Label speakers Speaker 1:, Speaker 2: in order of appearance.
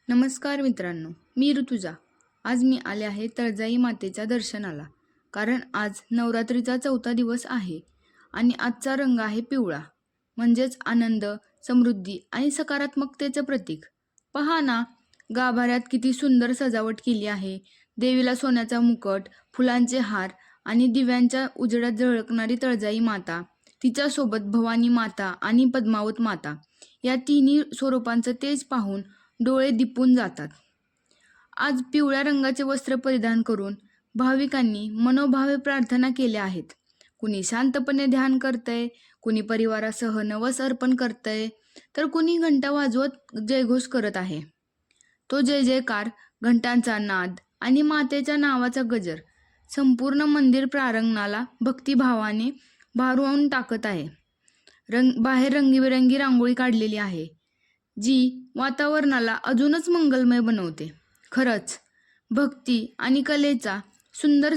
Speaker 1: नमस्कार मित्रांनो, मी ऋतुजा. आज मी आले आहे तळजाई मातेच्या दर्शनाला. कारण आज नवरात्रीचा 4था दिवस आहे आणि आजचा रंग आहे पिवळा, म्हणजेच आनंद, समृद्धी आणि सकारात्मकतेचं प्रतीक. पहा ना, गाभाऱ्यात किती सुंदर सजावट केली आहे. देवीला सोन्याचा मुकुट, फुलांचे हार आणि दिव्यांच्या उजेडात झळकणारी तळजाई माता, तिच्यासोबत भवानी माता आणि पद्मावत माता, या तिन्ही स्वरूपांचं तेज पाहून डोळे दिपून जातात. आज पिवळ्या रंगाचे वस्त्र परिधान करून भाविकांनी मनोभावे प्रार्थना केल्या आहेत. कुणी शांतपणे ध्यान करतंय, कुणी परिवारासह नवस अर्पण करतंय, तर कुणी घंटा वाजवत जयघोष करत आहे. तो जय जयकार, घंटांचा नाद आणि मातेच्या नावाचा गजर संपूर्ण मंदिर प्रांगणाला भक्तिभावाने भारावून टाकत आहे. बाहेर रंगीबेरंगी रांगोळी काढलेली आहे, जी वातावरणाला अजूनच मंगलमय बनवते. खरंच भक्ती आणि कलेचा सुंदर